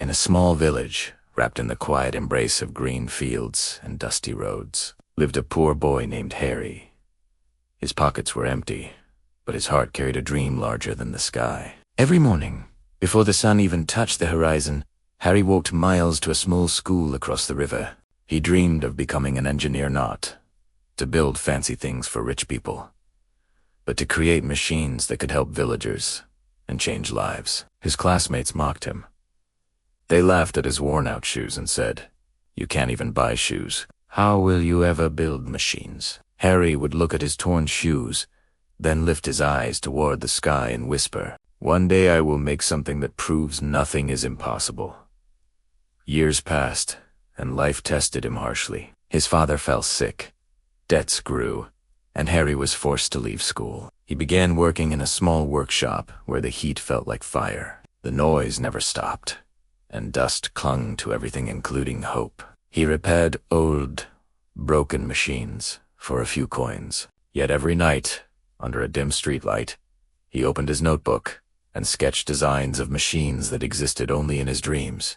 In a small village, wrapped in the quiet embrace of green fields and dusty roads, lived a poor boy named Harry. His pockets were empty, but his heart carried a dream larger than the sky. Every morning, before the sun even touched the horizon, Harry walked miles to a small school across the river. He dreamed of becoming an engineer, not to build fancy things for rich people, but to create machines that could help villagers and change lives. His classmates mocked him. They laughed at his worn-out shoes and said, "You can't even buy shoes. How will you ever build machines?" Harry would look at his torn shoes, then lift his eyes toward the sky and whisper, "One day I will make something that proves nothing is impossible." Years passed, and life tested him harshly. His father fell sick, debts grew, and Harry was forced to leave school. He began working in a small workshop where the heat felt like fire. The noise never stopped, and dust clung to everything, including hope. He repaired old, broken machines for a few coins. Yet every night, under a dim streetlight, he opened his notebook and sketched designs of machines that existed only in his dreams.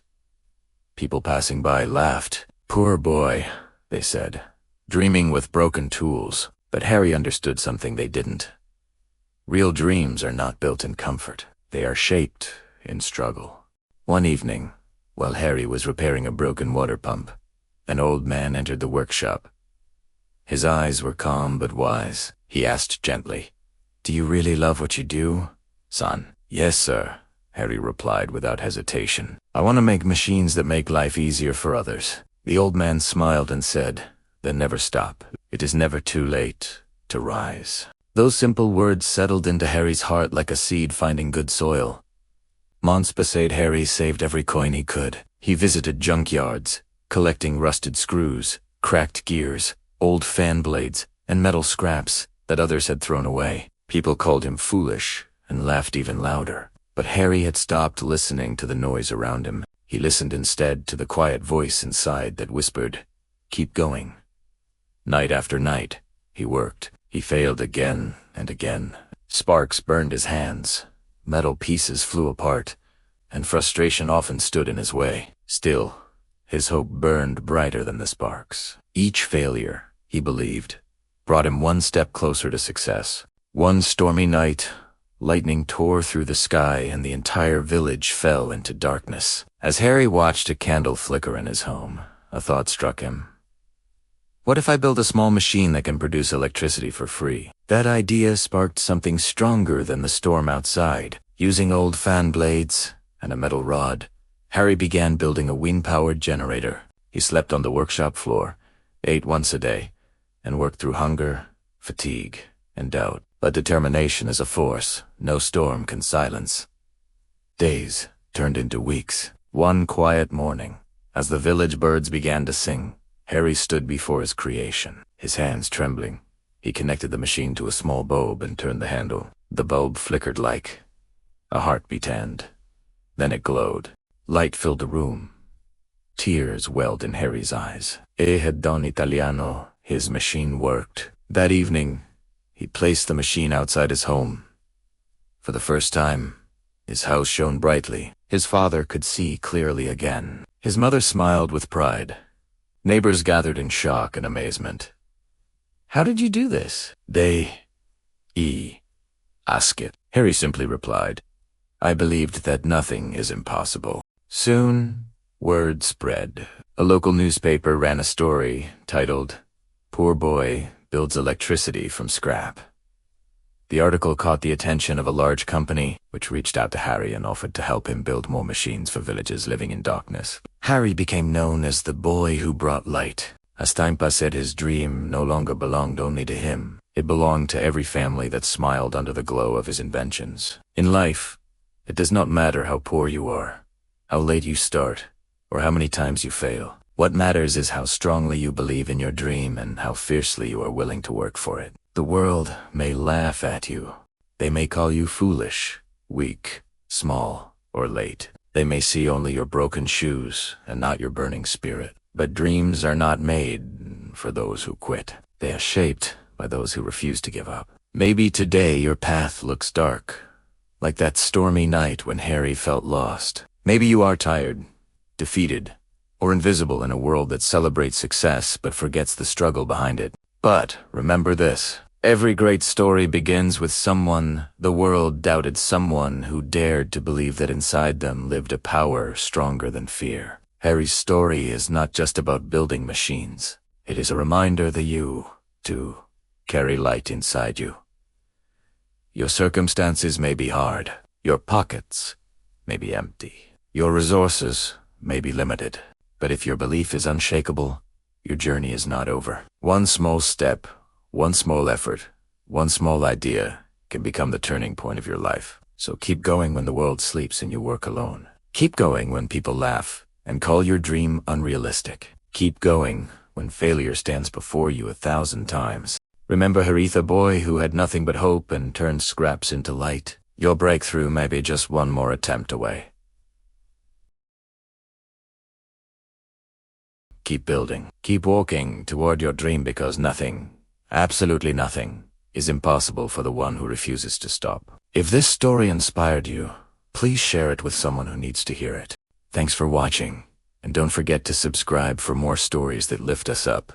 People passing by laughed. "Poor boy," they said, "dreaming with broken tools." But Harry understood something they didn't. Real dreams are not built in comfort. They are shaped in struggle. One evening, while Harry was repairing a broken water pump, an old man entered the workshop. His eyes were calm but wise. He asked gently, "Do you really love what you do, son?" "Yes, sir," Harry replied without hesitation. "I want to make machines that make life easier for others." The old man smiled and said, "Then never stop. It is never too late to rise." Those simple words settled into Harry's heart like a seed finding good soil. Months passed. Harry saved every coin he could. He visited junkyards, collecting rusted screws, cracked gears, old fan blades, and metal scraps that others had thrown away. People called him foolish and laughed even louder. But Harry had stopped listening to the noise around him. He listened instead to the quiet voice inside that whispered, "Keep going." Night after night, he worked. He failed again and again. Sparks burned his hands, metal pieces flew apart, and frustration often stood in his way. Still, his hope burned brighter than the sparks. Each failure, he believed, brought him one step closer to success. One stormy night, lightning tore through the sky and the entire village fell into darkness. As Harry watched a candle flicker in his home, a thought struck him. What if I build a small machine that can produce electricity for free? That idea sparked something stronger than the storm outside. Using old fan blades and a metal rod, Harry began building a wind-powered generator. He slept on the workshop floor, ate once a day, and worked through hunger, fatigue, and doubt. But determination is a force no storm can silence. Days turned into weeks. One quiet morning, as the village birds began to sing, Harry stood before his creation, his hands trembling. He connected the machine to a small bulb and turned the handle. The bulb flickered like a heartbeat, and then it glowed. Light filled the room. Tears welled in Harry's eyes. Had Don Italiano, his machine worked. That evening, he placed the machine outside his home. For the first time, his house shone brightly. His father could see clearly again. His mother smiled with pride. Neighbors gathered in shock and amazement. "How did you do this?" They asked it. Harry simply replied, "I believed that nothing is impossible." Soon, word spread. A local newspaper ran a story titled, "Poor Boy Builds Electricity from Scrap." The article caught the attention of a large company, which reached out to Harry and offered to help him build more machines for villages living in darkness. Harry became known as the boy who brought light. As time passed, his dream no longer belonged only to him. It belonged to every family that smiled under the glow of his inventions. In life, it does not matter how poor you are, how late you start, or how many times you fail. What matters is how strongly you believe in your dream and how fiercely you are willing to work for it. The world may laugh at you. They may call you foolish, weak, small, or late. They may see only your broken shoes and not your burning spirit. But dreams are not made for those who quit. They are shaped by those who refuse to give up. Maybe today your path looks dark, like that stormy night when Harry felt lost. Maybe you are tired, defeated, or invisible in a world that celebrates success but forgets the struggle behind it. But remember this. Every great story begins with someone the world doubted, someone who dared to believe that inside them lived a power stronger than fear. Harry's story is not just about building machines. It is a reminder that you, too, carry light inside you. Your circumstances may be hard. Your pockets may be empty. Your resources may be limited. But if your belief is unshakable, your journey is not over. One small step, one small effort, one small idea can become the turning point of your life. So keep going when the world sleeps and you work alone. Keep going when people laugh and call your dream unrealistic. Keep going when failure stands before you 1,000 times. Remember Haritha boy who had nothing but hope and turned scraps into light. Your breakthrough may be just one more attempt away. Keep building. Keep walking toward your dream because nothing, absolutely nothing, is impossible for the one who refuses to stop. If this story inspired you, please share it with someone who needs to hear it. Thanks for watching, and don't forget to subscribe for more stories that lift us up.